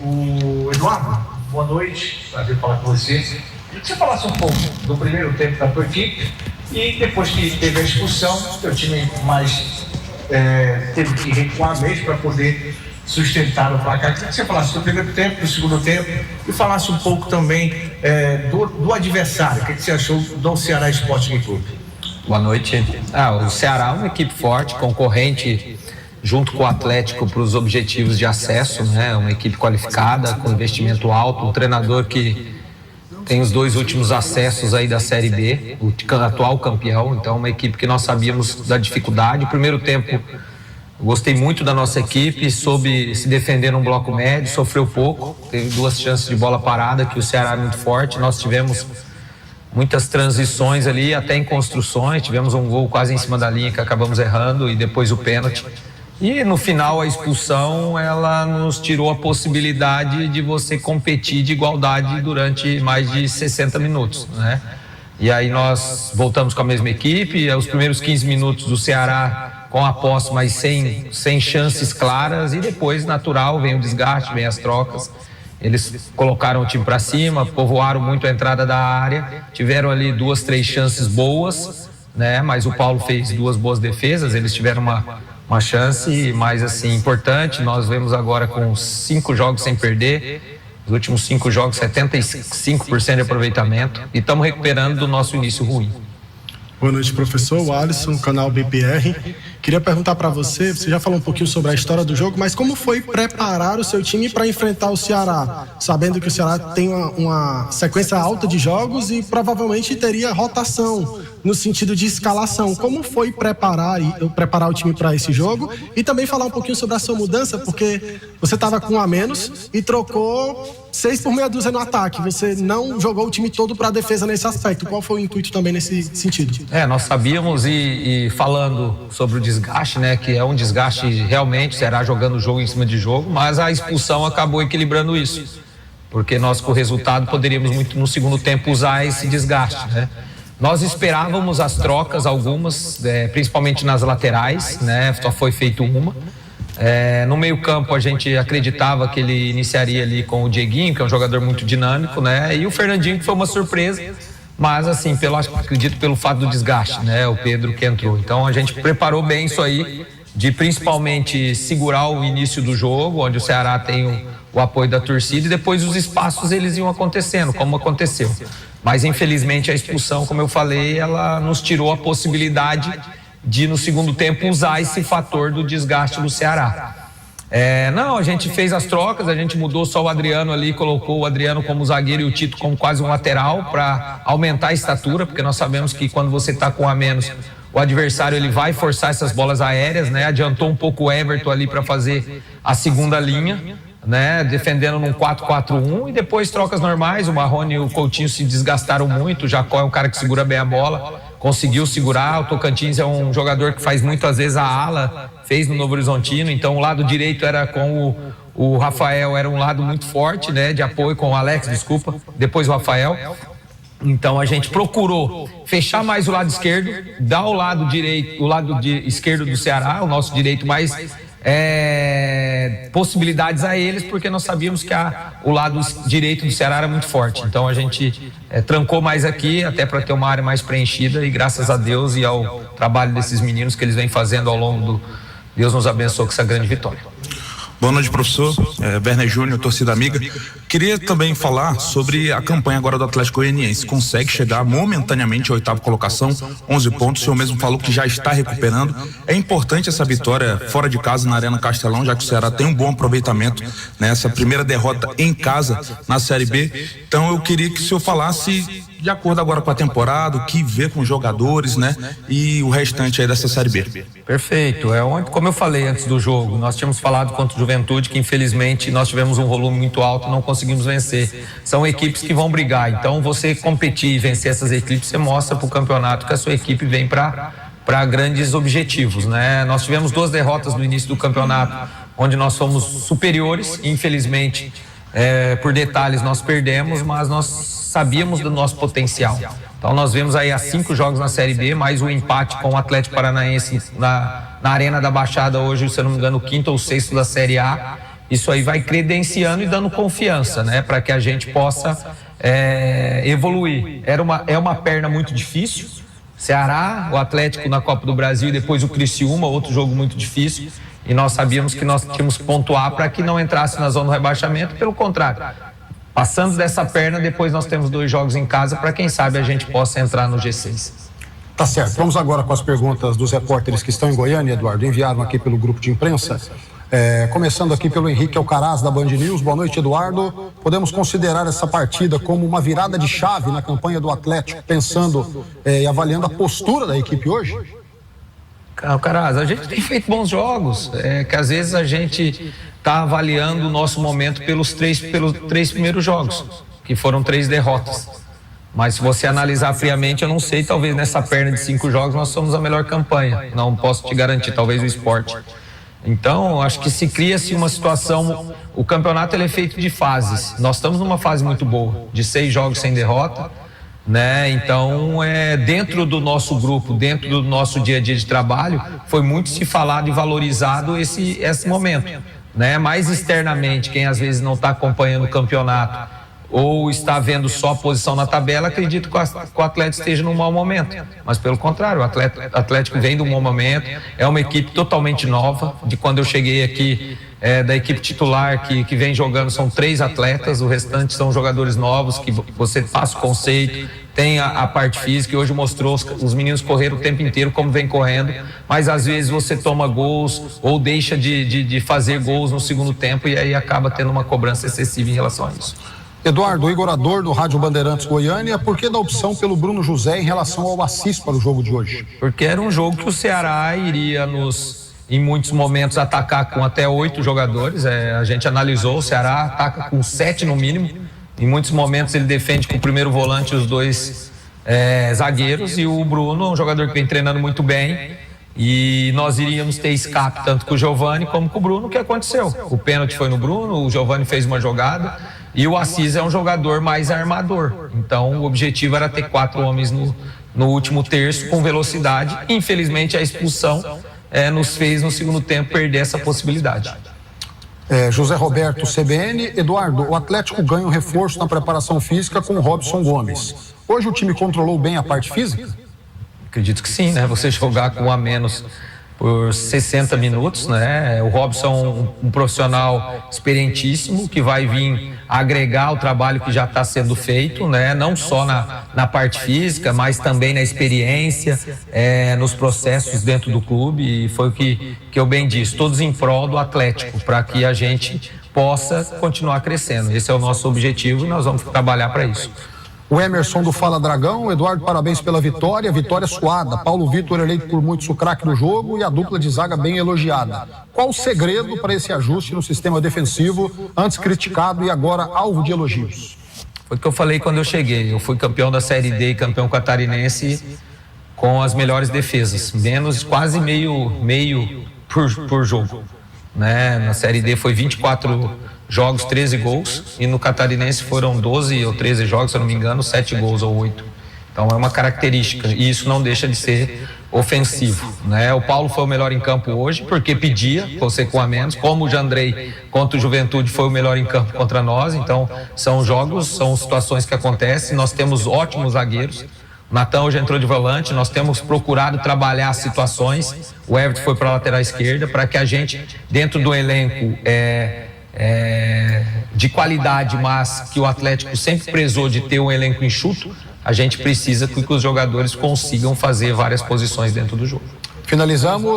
O Eduardo, boa noite, prazer falar com você. Queria que você falasse um pouco do primeiro tempo da tua equipe e depois que teve a expulsão, teu time mais teve que recuar mesmo para poder sustentar o placar. Queria que você falasse do primeiro tempo, do segundo tempo e falasse um pouco também do adversário. O que você achou do Ceará Sporting Clube? Boa noite. O Ceará é uma equipe forte, concorrente junto com o Atlético para os objetivos de acesso, né? Uma equipe qualificada, com investimento alto, um treinador que tem os 2 últimos acessos aí da Série B, o atual campeão. Então, uma equipe que nós sabíamos da dificuldade. O primeiro tempo, gostei muito da nossa equipe, soube se defender num bloco médio, sofreu pouco, teve 2 chances de bola parada, que o Ceará é muito forte. Nós tivemos muitas transições ali, até em construções, tivemos um gol quase em cima da linha que acabamos errando e depois o pênalti. E no final a expulsão, ela nos tirou a possibilidade de você competir de igualdade durante mais de 60 minutos, né? E aí nós voltamos com a mesma equipe, os primeiros 15 minutos do Ceará com a posse, mas sem chances claras, e depois, natural, vem o desgaste, vem as trocas. Eles colocaram o time para cima, povoaram muito a entrada da área, tiveram ali 2, 3 chances boas, né? Mas o Paulo fez 2 boas defesas, eles tiveram uma chance mais assim importante. Nós vemos agora com 5 jogos sem perder, os últimos 5 jogos 75% de aproveitamento, e estamos recuperando do nosso início ruim. Boa noite, professor. O Alisson, canal BPR. Queria perguntar para você já falou um pouquinho sobre a história do jogo, mas como foi preparar o seu time para enfrentar o Ceará, sabendo que o Ceará tem uma sequência alta de jogos e provavelmente teria rotação no sentido de escalação? Como foi preparar o time para esse jogo? E também falar um pouquinho sobre a sua mudança, porque você estava com 1 a menos e trocou 6 por meia dúzia no ataque. Você não jogou o time todo para a defesa nesse aspecto. Qual foi o intuito também nesse sentido? Nós sabíamos, e falando sobre o desgaste, né, que é um desgaste realmente, será jogando o jogo em cima de jogo, mas a expulsão acabou equilibrando isso, porque nós com o resultado poderíamos muito no segundo tempo usar esse desgaste, né? Nós esperávamos as trocas, algumas, principalmente nas laterais, né? Só foi feito uma. No meio campo a gente acreditava que ele iniciaria ali com o Dieguinho, que é um jogador muito dinâmico, né? E o Fernandinho, que foi uma surpresa, mas assim, acredito pelo fato do desgaste, né? O Pedro que entrou. Então a gente preparou bem isso aí, de principalmente segurar o início do jogo, onde o Ceará tem o apoio da torcida, e depois os espaços eles iam acontecendo, como aconteceu. Mas infelizmente a expulsão, como eu falei, ela nos tirou a possibilidade de no segundo tempo usar esse fator do desgaste do Ceará. A gente fez as trocas, a gente mudou só o Adriano ali, colocou o Adriano como zagueiro e o Tito como quase um lateral para aumentar a estatura, porque nós sabemos que quando você está com 1 a menos, o adversário ele vai forçar essas bolas aéreas, né? Adiantou um pouco o Everton ali para fazer a segunda linha, né? Defendendo num 4-4-1, e depois trocas normais. O Marrone e o Coutinho se desgastaram muito, o Jacó é um cara que segura bem a bola, conseguiu segurar. O Tocantins é um jogador que faz muitas vezes a ala, fez no Novo Horizontino. Então o lado direito era com o Rafael, era um lado muito forte, né, de apoio, com o Alex, desculpa, depois o Rafael. Então a gente procurou fechar mais o lado esquerdo, dar o lado direito, o lado esquerdo do Ceará, o nosso direito, mais possibilidades a eles, porque nós sabíamos que o lado direito do Ceará era muito forte. Então a gente trancou mais aqui, até para ter uma área mais preenchida, e graças a Deus e ao trabalho desses meninos que eles vêm fazendo ao longo do... Deus nos abençoe com essa grande vitória. Boa noite, professor. Werner Júnior, torcida amiga. Queria também falar sobre a campanha agora do Atlético Goianiense. Consegue chegar momentaneamente à 8ª colocação, 11 pontos. O senhor mesmo falou que já está recuperando. É importante essa vitória fora de casa na Arena Castelão, já que o Ceará tem um bom aproveitamento nessa primeira derrota em casa na Série B. Então eu queria que o senhor falasse, de acordo agora com a temporada, o que vê com os jogadores, né? E o restante aí dessa Série B. Perfeito. Como eu falei antes do jogo, nós tínhamos falado contra o Juventude que infelizmente nós tivemos um volume muito alto e não conseguimos vencer. São equipes que vão brigar, então você competir e vencer essas equipes, você mostra para o campeonato que a sua equipe vem para grandes objetivos, né? Nós tivemos 2 derrotas no início do campeonato, onde nós fomos superiores, infelizmente, por detalhes nós perdemos, mas nós sabíamos do nosso potencial. Então nós vemos aí há 5 jogos na Série B, mais um empate com o Atlético Paranaense na Arena da Baixada hoje, se eu não me engano, o 5º ou 6º da Série A. isso aí vai credenciando e dando confiança, né, para que a gente possa evoluir. É uma perna muito difícil. Ceará, o Atlético na Copa do Brasil e depois o Criciúma, outro jogo muito difícil. E nós sabíamos que nós tínhamos que pontuar para que não entrasse na zona do rebaixamento. Pelo contrário, passando dessa perna, depois nós temos 2 jogos em casa para quem sabe a gente possa entrar no G6. Tá certo. Vamos agora com as perguntas dos repórteres que estão em Goiânia, Eduardo. Enviaram aqui pelo grupo de imprensa. Começando aqui pelo Henrique Alcaraz, da Band News. Boa noite, Eduardo. Podemos considerar essa partida como uma virada de chave na campanha do Atlético, pensando e avaliando a postura da equipe hoje? Alcaraz, a gente tem feito bons jogos, que às vezes a gente está avaliando o nosso momento pelos três primeiros jogos, que foram 3 derrotas. Mas se você analisar friamente, eu não sei, talvez nessa perna de 5 jogos nós somos a melhor campanha. Não posso te garantir, talvez o Sport. Então, acho que se cria-se uma situação, o campeonato ele é feito de fases. Nós estamos numa fase muito boa, de 6 jogos sem derrota, né? Então, dentro do nosso grupo, dentro do nosso dia a dia de trabalho, foi muito se falado e valorizado esse momento, né? Mais externamente, quem às vezes não está acompanhando o campeonato ou está vendo só a posição na tabela, acredito que o Atlético esteja num mau momento. Mas pelo contrário, o Atlético vem de um bom momento, é uma equipe totalmente nova. De quando eu cheguei aqui, da equipe titular que vem jogando, são 3 atletas, o restante são jogadores novos, que você faz o conceito, tem a parte física, e hoje mostrou os meninos correram o tempo inteiro como vem correndo, mas às vezes você toma gols ou deixa de fazer gols no segundo tempo e aí acaba tendo uma cobrança excessiva em relação a isso. Eduardo, o Igor Ador, do Rádio Bandeirantes Goiânia, por que da opção pelo Bruno José em relação ao Assis para o jogo de hoje? Porque era um jogo que o Ceará iria em muitos momentos, atacar com até 8 jogadores. A gente analisou, o Ceará ataca com 7 no mínimo. Em muitos momentos ele defende com o primeiro volante e os 2 zagueiros, e o Bruno, um jogador que vem treinando muito bem. E nós iríamos ter escape tanto com o Giovani como com o Bruno, o que aconteceu. O pênalti foi no Bruno, o Giovani fez uma jogada e o Assis é um jogador mais armador. Então o objetivo era ter 4 homens no último terço com velocidade. Infelizmente a expulsão nos fez no segundo tempo perder essa possibilidade. José Roberto, CBN. Eduardo, o Atlético ganha um reforço na preparação física com o Robson Gomes. Hoje o time controlou bem a parte física? Acredito que sim, né? Você jogar com 1 a menos por 60 minutos, né? O Robson é um profissional experientíssimo que vai vir agregar o trabalho que já está sendo feito, né? Não só na parte física, mas também na experiência, nos processos dentro do clube. E foi o que eu bem disse, todos em prol do Atlético, para que a gente possa continuar crescendo. Esse é o nosso objetivo e nós vamos trabalhar para isso. O Emerson do Fala Dragão. Eduardo, parabéns pela vitória suada. Paulo Vitor eleito por muitos o craque do jogo e a dupla de zaga bem elogiada. Qual o segredo para esse ajuste no sistema defensivo, antes criticado e agora alvo de elogios? Foi o que eu falei quando eu cheguei. Eu fui campeão da Série D e campeão catarinense com as melhores defesas, menos quase meio por jogo, né? Na Série D foi 24 jogos, 13 gols, e no catarinense foram 12 ou 13 jogos, se eu não me engano, 7 gols ou 8. Então é uma característica, e isso não deixa de ser ofensivo, né? O Paulo foi o melhor em campo hoje, porque pedia, você com a menos, como o Jandrei contra o Juventude foi o melhor em campo contra nós. Então são jogos, são situações que acontecem. Nós temos ótimos zagueiros. O Natan hoje entrou de volante, nós temos procurado trabalhar as situações. O Everton foi para a lateral esquerda, para que a gente, dentro do elenco de qualidade, mas que o Atlético sempre prezou de ter um elenco enxuto, a gente precisa que os jogadores consigam fazer várias posições dentro do jogo. Finalizamos.